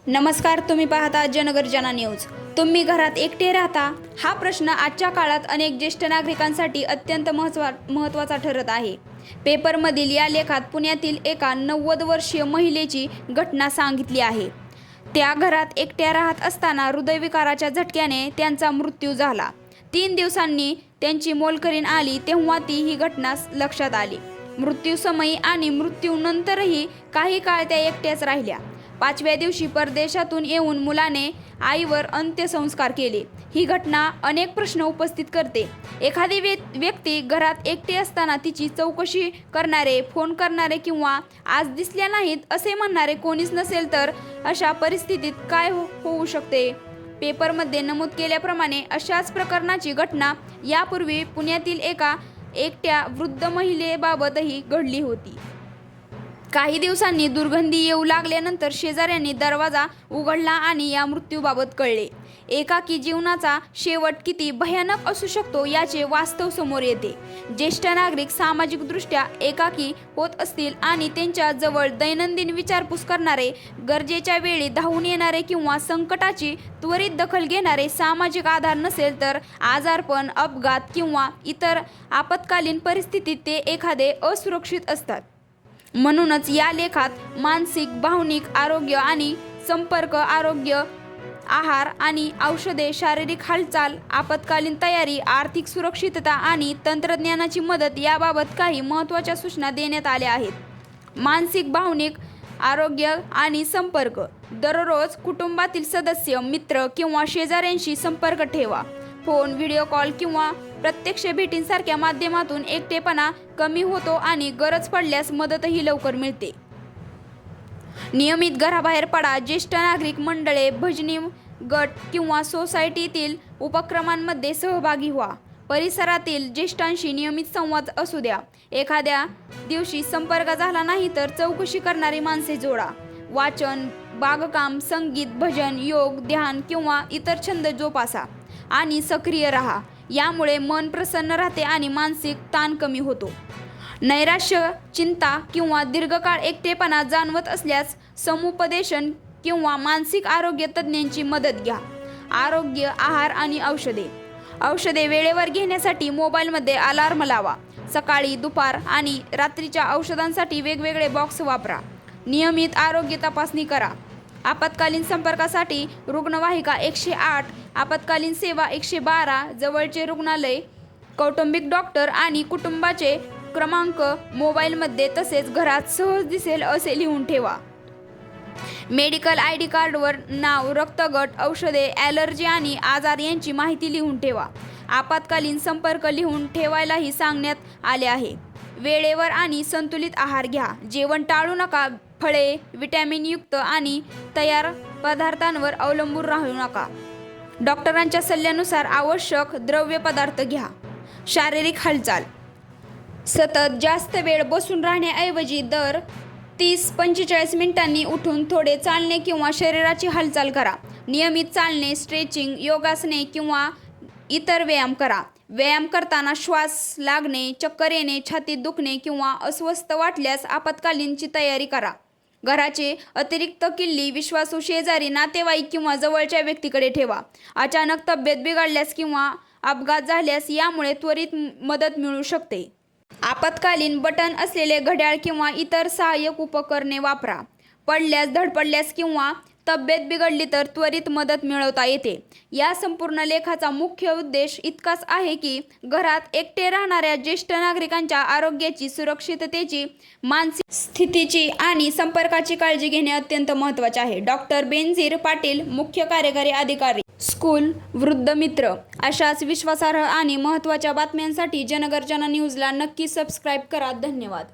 नमस्कार, तुम्ही पाहता जनगर्जना न्यूज। तुम्ही घरात एकटे राहता? हा प्रश्न आजच्या काळात अनेक ज्येष्ठ नागरिकांसाठी अत्यंत महत्त्वाचा ठरत आहे। पेपरमधील या लेखात पुण्यातील एका 90 वर्षीय महिलेची घटना सांगितली आहे। त्या घरात एकट्या राहत असताना हृदयविकाराच्या झटक्याने त्यांचा मृत्यू झाला। 3 दिवसांनी त्यांची मोलकरीण आली तेव्हा ती ही घटना लक्षात आली। मृत्यूसमयी आणि मृत्यूनंतरही काही काळ त्या एकट्याच राहिल्या। 5व्या दिवशी परदेशातून येऊन मुलाने आईवर अंत्यसंस्कार केले। ही घटना अनेक प्रश्न उपस्थित करते। एखादी व्यक्ती घरात एकटी असताना तिची चौकशी करणारे, फोन करणारे किंवा आज दिसल्या नाहीत असे म्हणणारे कोणीच नसेल तर अशा परिस्थितीत काय होऊ शकते? पेपरमध्ये नमूद केल्याप्रमाणे अशाच प्रकरणाची घटना यापूर्वी पुण्यातील एका एकट्या वृद्ध महिलेबाबतही घडली होती। काही दिवसांनी दुर्गंधी येऊ लागल्यानंतर शेजाऱ्यांनी दरवाजा उघडला आणि या मृत्यूबाबत कळले। एकाकी जीवनाचा शेवट किती भयानक असू शकतो याचे वास्तव समोर येते। ज्येष्ठ नागरिक सामाजिकदृष्ट्या एकाकी होत असतील आणि त्यांच्या जवळ दैनंदिन विचारपूस करणारे, गरजेच्या वेळी धावून येणारे किंवा संकटाची त्वरित दखल घेणारे सामाजिक आधार नसेल तर आजारपण, अपघात किंवा इतर आपत्कालीन परिस्थितीत ते एखादे असुरक्षित असतात। म्हणूनच या लेखात मानसिक, भावनिक आरोग्य आणि संपर्क, आरोग्य, आहार आणि औषधे, शारीरिक हालचाल, आपत्कालीन तयारी, आर्थिक सुरक्षितता आणि तंत्रज्ञानाची मदत याबाबत काही महत्त्वाच्या सूचना देण्यात आल्या आहेत। मानसिक, भावनिक आरोग्य आणि संपर्क: दररोज कुटुंबातील सदस्य, मित्र किंवा शेजाऱ्यांशी संपर्क ठेवा। फोन, व्हिडिओ कॉल किंवा प्रत्यक्ष भेटींसारख्या माध्यमातून एकटेपणा कमी होतो आणि गरज पडल्यास मदतही लवकर मिळते। नियमित घराबाहेर पडा। ज्येष्ठ नागरिक मंडळे, भजनी गट किंवा सोसायटीतील उपक्रमांमध्ये सहभागी व्हा। परिसरातील ज्येष्ठांशी नियमित संवाद असू द्या। एखाद्या दिवशी संपर्क झाला नाही तर चौकशी करणारी माणसे जोडा। वाचन, बागकाम, संगीत, भजन, योग, ध्यान किंवा इतर छंद जोपासा आणि सक्रिय राहा। यामुळे मन प्रसन्न राहते आणि मानसिक ताण कमी होतो। नैराश्य, चिंता किंवा दीर्घकाळ एकटेपणा जाणवत असल्यास समुपदेशन किंवा मानसिक आरोग्य तज्ज्ञांची मदत घ्या। आरोग्य, आहार आणि औषधे वेळेवर घेण्यासाठी मोबाईलमध्ये अलार्म लावा। सकाळी, दुपार आणि रात्रीच्या औषधांसाठी वेगवेगळे बॉक्स वापरा। नियमित आरोग्य तपासणी करा। आपत्कालीन संपर्कासाठी रुग्णवाहिका 108, आपत्कालीन सेवा 112, जवळचे रुग्णालय, कौटुंबिक डॉक्टर आणि कुटुंबाचे क्रमांक मोबाईलमध्ये तसेच घरात सहज दिसेल असे लिहून ठेवा। मेडिकल आयडी कार्डवर नाव, रक्तगट, औषधे, ॲलर्जी आणि आजार यांची माहिती लिहून ठेवा। आपत्कालीन संपर्क लिहून ठेवायलाही सांगण्यात आले आहे। वेळेवर आणि संतुलित आहार घ्या। जेवण टाळू नका। फळे, व्हिटॅमिनयुक्त आणि तयार पदार्थांवर अवलंबून राहू नका। डॉक्टरांच्या सल्ल्यानुसार आवश्यक द्रव्य पदार्थ घ्या। शारीरिक हालचाल: सतत जास्त वेळ बसून राहण्याऐवजी दर 30-45 मिनिटांनी उठून थोडे चालणे किंवा शरीराची हालचाल करा। नियमित चालणे, स्ट्रेचिंग, योगासने किंवा इतर व्यायाम करा। व्यायाम करताना श्वास लागणे, चक्कर येणे, छातीत दुखणे किंवा अस्वस्थ वाटल्यास आपत्कालीनची तयारी करा। घराचे अतिरिक्त किल्ली विश्वासू शेजारी, नातेवाईक किंवा जवळच्या व्यक्तीकडे ठेवा। अचानक तब्येत बिघडल्यास किंवा अपघात झाल्यास यामुळे त्वरित मदत मिळू शकते। आपत्कालीन बटन असलेले घड्याळ किंवा इतर सहाय्यक उपकरणे वापरा। धडपडल्यास किंवा तब्येत बिघडली तर त्वरित मदत मिळवता येते। या संपूर्ण लेखाचा मुख्य उद्देश इतकाच आहे की घरात एकटे राहणाऱ्या ज्येष्ठ नागरिकांच्या आरोग्याची, सुरक्षिततेची, मानसिक स्थितीची आणि संपर्काची काळजी घेणे अत्यंत महत्त्वाचे आहे। डॉक्टर बेनझीर पाटील, मुख्य कार्यकारी अधिकारी, स्कूल, वृद्ध मित्र। अशाच विश्वासार्ह आणि महत्त्वाच्या बातम्यांसाठी जनगर्जना न्यूजला नक्की सबस्क्राईब करा। धन्यवाद।